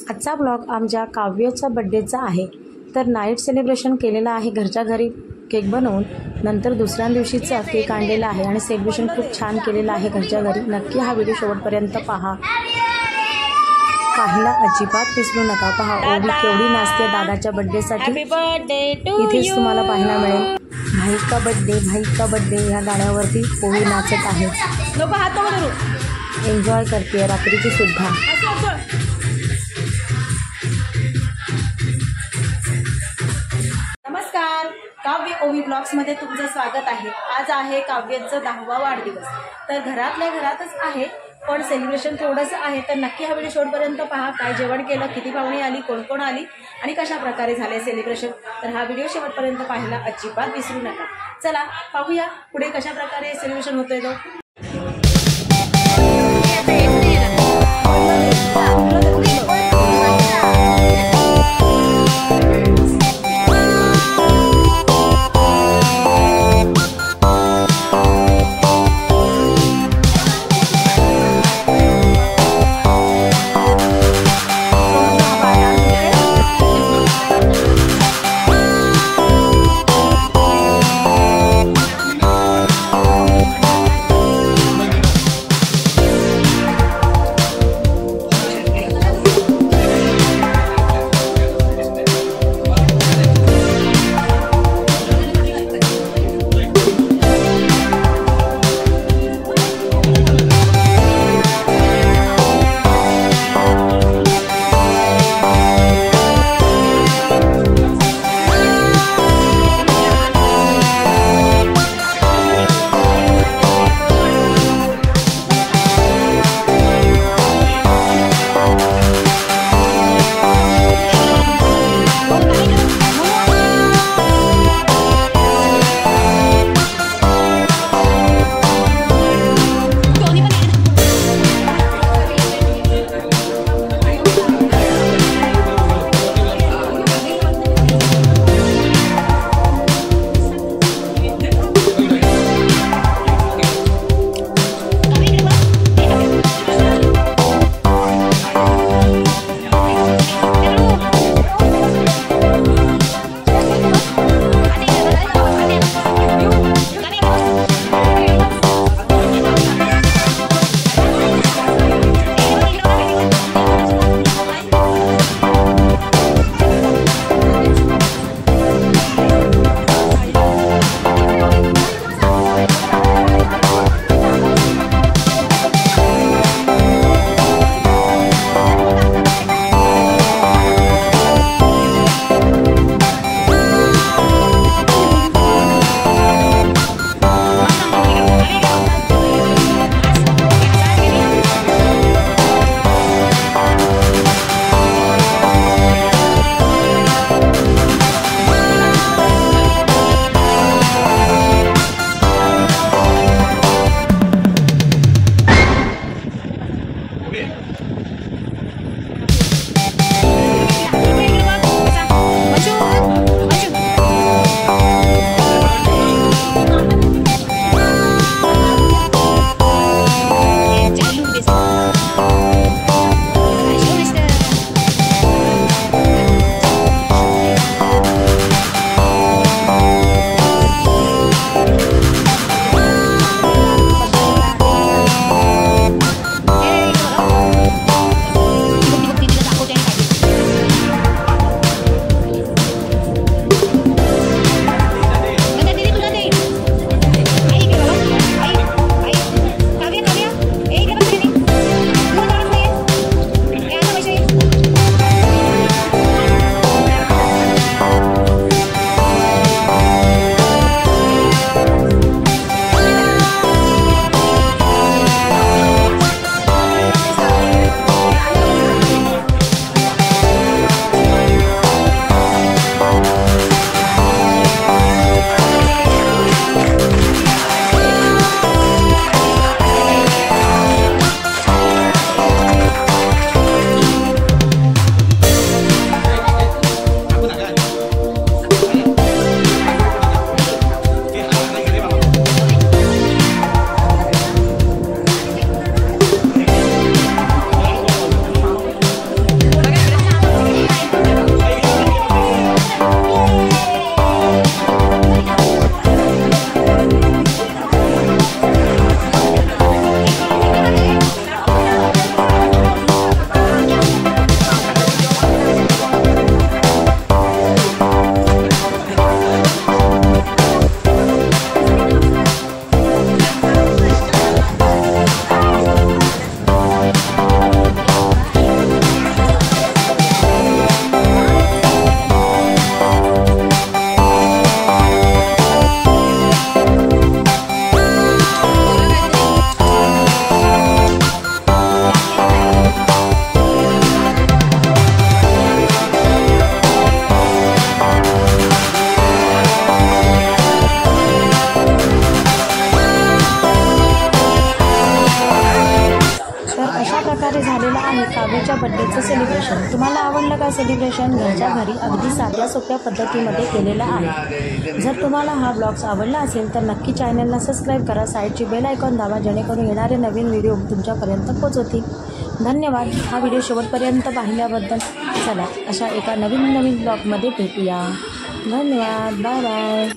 आजचा ब्लॉग आमच्या काव्याच्या बड्डेचा आहे। तर नाईट सेलिब्रेशन केलेलं आहे घरच्या घरी केक बनवून। नंतर दुसऱ्या दिवशीचा केक आणलेला आहे आणि सेलिब्रेशन खूप छान केलेलं आहे घरच्या घरी। नक्की हा व्हिडिओ शेवटपर्यंत पहा, पाहायला अजिबात विसरू नका। पहा ओवी केवढी नाचते दादाच्या बड्डेसाठी, इथेच तुम्हाला पाहायला मिळेल। भाई का बड्डे या गाण्यावरती ओवी नाचत आहे, एन्जॉय करते रात्रीची सुद्धा। नमस्कार, काव्य ओवी ब्लॉग्समध्ये तुमचं स्वागत आहे। आज आहे काव्याचा 10वा वाढदिवस। तर घरातल्या घरातच आहे, पण सेलिब्रेशन थोडंसं आहे। तर नक्की हा व्हिडिओ शेवटपर्यंत पहा, काय जेवण केलं, किती पाहुणे आली, कोण कोण आली आणि कशा प्रकारे झाले सेलिब्रेशन। तर हा व्हिडिओ शेवटपर्यंत पाहायला अजिबात विसरू नका। चला पाहूया पुढे कशा प्रकारे सेलिब्रेशन होतंय तो। सेलिब्रेशन. तुम्हाला आवडलं का सेलिब्रेशन? घरच्या घरी अगदी साध्या सोप्या पद्धतीमध्ये केलेलं आहे. जर तुम्हाला हा ब्लॉग्स आवडला असेल तर नक्की चॅनलला सबस्क्राईब करा, साईडची बेल आयकॉन दाबा, जेणेकरून येणारे नवीन व्हिडिओ तुमच्यापर्यंत पोहोचवतील. धन्यवाद हा व्हिडिओ शेवटपर्यंत पाहिल्याबद्दल. चला अशा एका नवीन ब्लॉगमध्ये भेटूया. धन्यवाद. Bye bye.